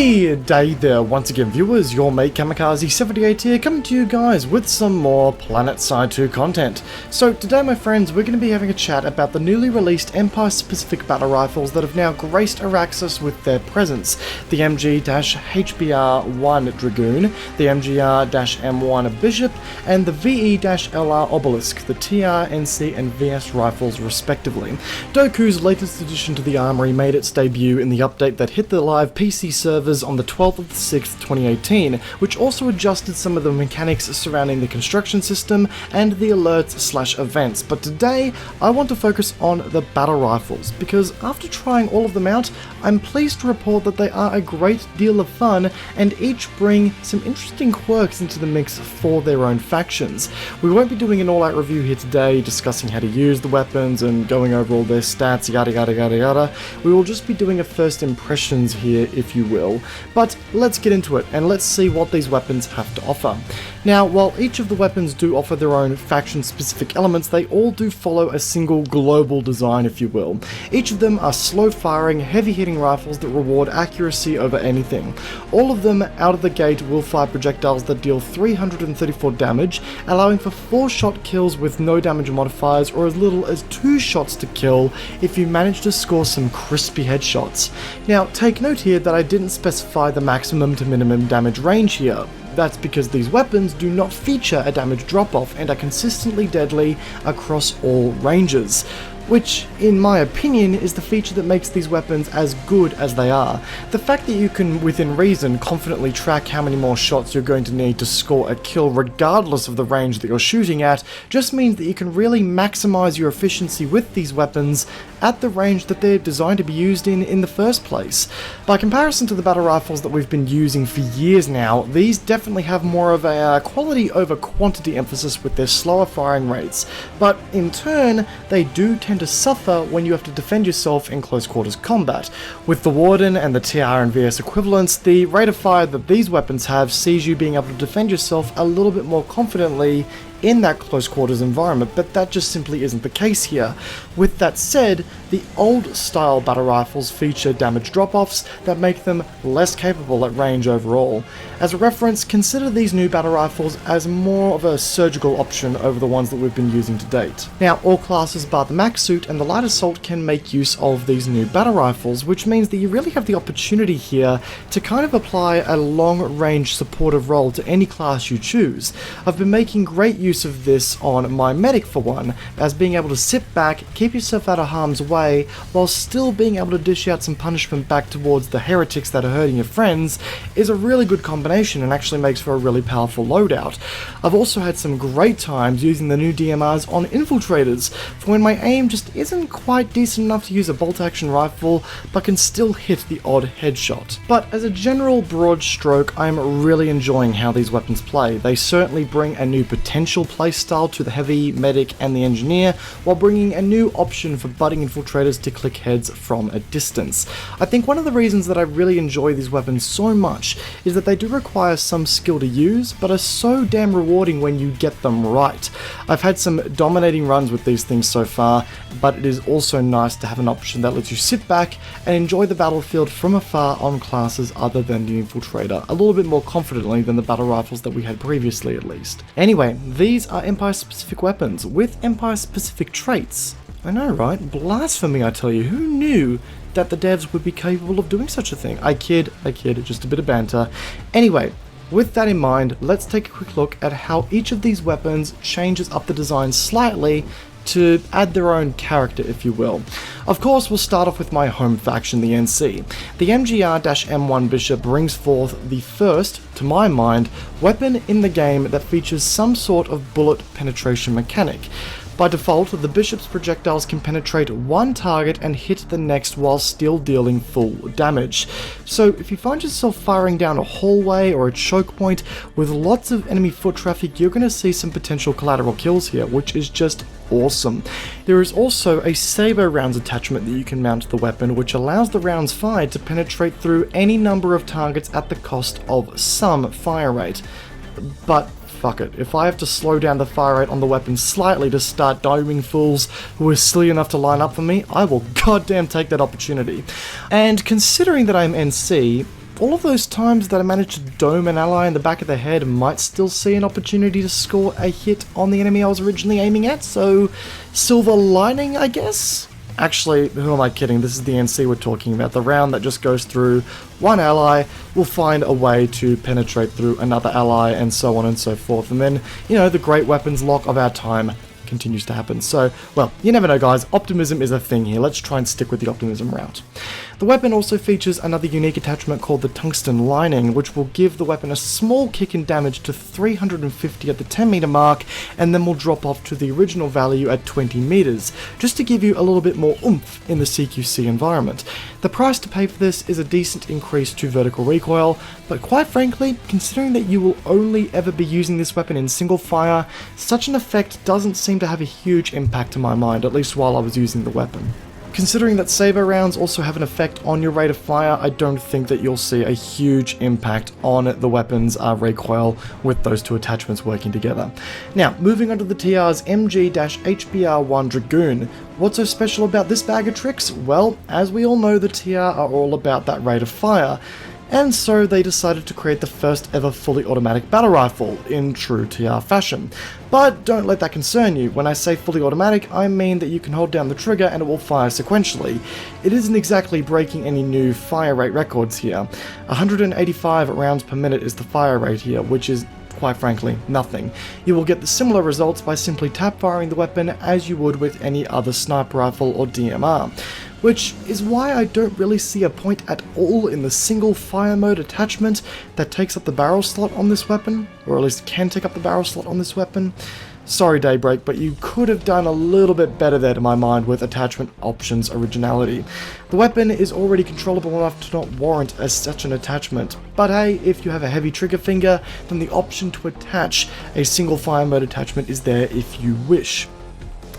Good day there once again viewers, your mate Kamikaze78 here, coming to you guys with some more Planetside 2 content. So today my friends, we're going to be having a chat about the newly released Empire-specific battle rifles that have now graced Araxis with their presence. The MG-HPR1 Dragoon, the MGR-M1 Bishop, and the VE-LR Obelisk, the TR, and VS rifles respectively. Doku's latest addition to the armory made its debut in the update that hit the live PC servers on the 12th of the 6th, 2018, which also adjusted some of the mechanics surrounding the construction system and the alerts/events. But today, I want to focus on the battle rifles, because after trying all of them out, I'm pleased to report that they are a great deal of fun, and each bring some interesting quirks into the mix for their own factions. We won't be doing an all-out review here today, discussing how to use the weapons and going over all their stats, yada yada yada yada. We will just be doing a first impressions here, if you will. But let's get into it, and let's see what these weapons have to offer. Now, while each of the weapons do offer their own faction-specific elements, they all do follow a single global design, if you will. Each of them are slow-firing, heavy-hitting rifles that reward accuracy over anything. All of them, out of the gate, will fire projectiles that deal 334 damage, allowing for 4-shot kills with no damage modifiers, or as little as 2 shots to kill if you manage to score some crispy headshots. Now, take note here that I didn't specify the maximum to minimum damage range here. That's because these weapons do not feature a damage drop-off and are consistently deadly across all ranges, which, in my opinion, is the feature that makes these weapons as good as they are. The fact that you can, within reason, confidently track how many more shots you're going to need to score a kill regardless of the range that you're shooting at, just means that you can really maximize your efficiency with these weapons at the range that they're designed to be used in the first place. By comparison to the battle rifles that we've been using for years now, these definitely have more of a quality over quantity emphasis with their slower firing rates, but in turn, they do tend to suffer when you have to defend yourself in close quarters combat. With the Warden and the TR and VS equivalents, the rate of fire that these weapons have sees you being able to defend yourself a little bit more confidently in that close quarters environment, but that just simply isn't the case here. With that said, the old style battle rifles feature damage drop-offs that make them less capable at range overall. As a reference, consider these new battle rifles as more of a surgical option over the ones that we've been using to date. Now, all classes bar the max suit and the light assault can make use of these new battle rifles, which means that you really have the opportunity here to kind of apply a long-range supportive role to any class you choose. I've been making great use of this on my medic for one, as being able to sit back, keep yourself out of harm's way, while still being able to dish out some punishment back towards the heretics that are hurting your friends, is a really good combination and actually makes for a really powerful loadout. I've also had some great times using the new DMRs on infiltrators, for when my aim just isn't quite decent enough to use a bolt-action rifle, but can still hit the odd headshot. But as a general broad stroke, I'm really enjoying how these weapons play. They certainly bring a new potential playstyle to the heavy, medic, and the engineer, while bringing a new option for budding infiltrators to click heads from a distance. I think one of the reasons that I really enjoy these weapons so much is that they do require some skill to use, but are so damn rewarding when you get them right. I've had some dominating runs with these things so far, but it is also nice to have an option that lets you sit back and enjoy the battlefield from afar on classes other than the infiltrator, a little bit more confidently than the battle rifles that we had previously at least. Anyway, these are Empire-specific weapons with Empire-specific traits. I know, right? Blasphemy, I tell you. Who knew that the devs would be capable of doing such a thing? I kid, just a bit of banter. Anyway, with that in mind, let's take a quick look at how each of these weapons changes up the design slightly to add their own character, if you will. Of course, we'll start off with my home faction, the NC. The MGR-M1 Bishop brings forth the first, to my mind, weapon in the game that features some sort of bullet penetration mechanic. By default, the Bishop's projectiles can penetrate one target and hit the next while still dealing full damage. So if you find yourself firing down a hallway or a choke point with lots of enemy foot traffic, you're going to see some potential collateral kills here, which is just awesome. There is also a saber rounds attachment that you can mount to the weapon, which allows the rounds fired to penetrate through any number of targets at the cost of some fire rate. But fuck it, if I have to slow down the fire rate on the weapon slightly to start doming fools who are silly enough to line up for me, I will goddamn take that opportunity. And considering that I'm NC, all of those times that I managed to dome an ally in the back of the head might still see an opportunity to score a hit on the enemy I was originally aiming at, so silver lining, I guess? Actually, who am I kidding? This is the NC we're talking about. The round that just goes through one ally will find a way to penetrate through another ally and so on and so forth. And then, you know, the great weapons lock of our time continues to happen. So, well, you never know, guys. Optimism is a thing here. Let's try and stick with the optimism route. The weapon also features another unique attachment called the tungsten lining, which will give the weapon a small kick in damage to 350 at the 10 meter mark, and then will drop off to the original value at 20 meters, just to give you a little bit more oomph in the CQC environment. The price to pay for this is a decent increase to vertical recoil, but quite frankly, considering that you will only ever be using this weapon in single fire, such an effect doesn't seem to have a huge impact to my mind, at least while I was using the weapon. Considering that saber rounds also have an effect on your rate of fire, I don't think that you'll see a huge impact on the weapon's recoil with those two attachments working together. Now, moving on to the TR's MGHPR1 Dragoon. What's so special about this bag of tricks? Well, as we all know, the TR are all about that rate of fire. And so they decided to create the first ever fully automatic battle rifle in true TR fashion. But don't let that concern you. When I say fully automatic, I mean that you can hold down the trigger and it will fire sequentially. It isn't exactly breaking any new fire rate records here. 185 rounds per minute is the fire rate here, which is quite frankly nothing. You will get the similar results by simply tap firing the weapon as you would with any other sniper rifle or DMR. Which is why I don't really see a point at all in the single fire mode attachment that takes up the barrel slot on this weapon, or at least can take up the barrel slot on this weapon. Sorry Daybreak, but you could have done a little bit better there to my mind with attachment options originality. The weapon is already controllable enough to not warrant as such an attachment, but hey, if you have a heavy trigger finger, then the option to attach a single fire mode attachment is there if you wish.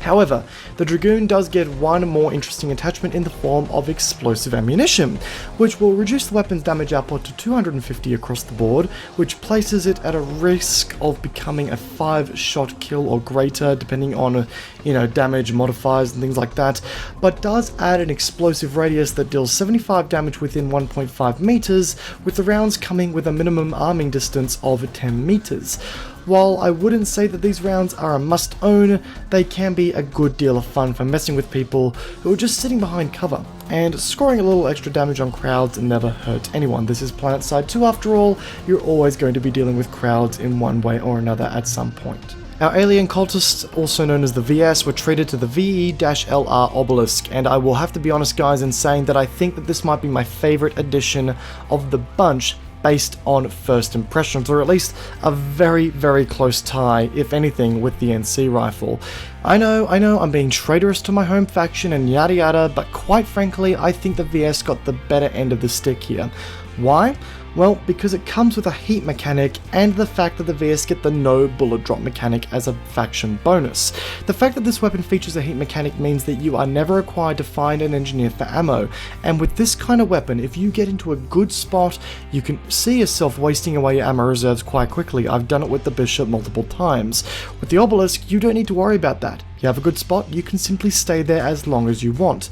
However, the Dragoon does get one more interesting attachment in the form of explosive ammunition, which will reduce the weapon's damage output to 250 across the board, which places it at a risk of becoming a 5-shot kill or greater, depending on, damage modifiers and things like that, but does add an explosive radius that deals 75 damage within 1.5 meters, with the rounds coming with a minimum arming distance of 10 meters. While I wouldn't say that these rounds are a must-own, they can be a good deal of fun for messing with people who are just sitting behind cover, and scoring a little extra damage on crowds never hurt anyone. This is Planetside 2 after all. You're always going to be dealing with crowds in one way or another at some point. Our alien cultists, also known as the VS, were treated to the VE-LR obelisk, and I will have to be honest guys in saying that I think that this might be my favourite addition of the bunch, based on first impressions, or at least a very, very close tie, if anything, with the NC rifle. I know, I'm being traitorous to my home faction and yada yada, but quite frankly, I think the VS got the better end of the stick here. Why? Well, because it comes with a heat mechanic and the fact that the VS get the no bullet drop mechanic as a faction bonus. The fact that this weapon features a heat mechanic means that you are never required to find and engineer for ammo, and with this kind of weapon, if you get into a good spot, you can see yourself wasting away your ammo reserves quite quickly. I've done it with the Bishop multiple times. With the Obelisk, you don't need to worry about that. You have a good spot, you can simply stay there as long as you want.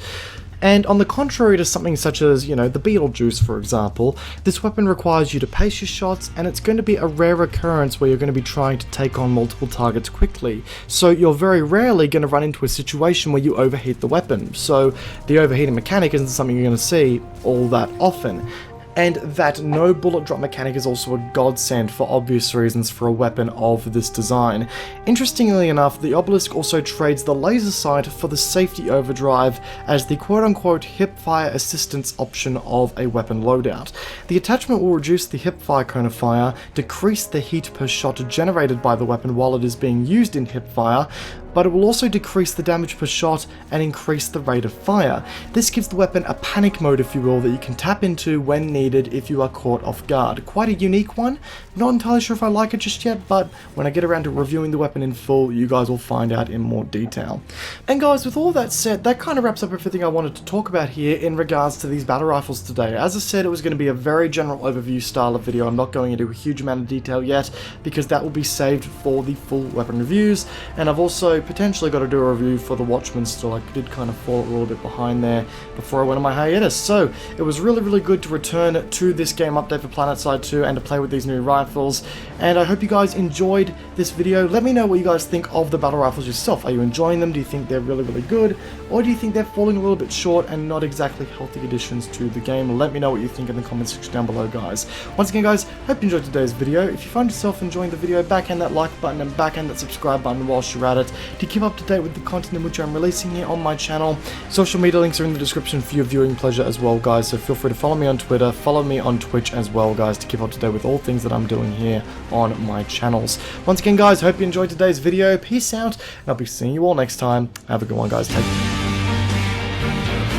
And on the contrary to something such as, the Beetlejuice for example, this weapon requires you to pace your shots, and it's going to be a rare occurrence where you're going to be trying to take on multiple targets quickly. So you're very rarely going to run into a situation where you overheat the weapon. So the overheating mechanic isn't something you're going to see all that often. And that no bullet drop mechanic is also a godsend for obvious reasons for a weapon of this design. Interestingly enough, the Obelisk also trades the laser sight for the safety overdrive as the quote-unquote hip-fire assistance option of a weapon loadout. The attachment will reduce the hip-fire cone of fire, decrease the heat per shot generated by the weapon while it is being used in hip-fire, but it will also decrease the damage per shot and increase the rate of fire. This gives the weapon a panic mode, if you will, that you can tap into when needed if you are caught off guard. Quite a unique one. Not entirely sure if I like it just yet, but when I get around to reviewing the weapon in full, you guys will find out in more detail. And guys, with all that said, that kind of wraps up everything I wanted to talk about here in regards to these battle rifles today. As I said, it was going to be a very general overview style of video. I'm not going into a huge amount of detail yet, because that will be saved for the full weapon reviews, and I've also potentially got to do a review for the Watchman still. I did kind of fall a little bit behind there before I went on my hiatus. So it was really good to return to this game update for Planetside 2 and to play with these new rifles. And I hope you guys enjoyed this video. Let me know what you guys think of the battle rifles yourself. Are you enjoying them? Do you think they're really good? Or do you think they're falling a little bit short and not exactly healthy additions to the game? Let me know what you think in the comment section down below, guys. Once again, guys, hope you enjoyed today's video. If you find yourself enjoying the video, backhand that like button and backhand that subscribe button whilst you're at it to keep up to date with the content in which I'm releasing here on my channel. Social media links are in the description for your viewing pleasure as well, guys, so feel free to follow me on Twitter, follow me on Twitch as well, guys, to keep up to date with all things that I'm doing here on my channels. Once again, guys, hope you enjoyed today's video. Peace out, and I'll be seeing you all next time. Have a good one, guys. Take care.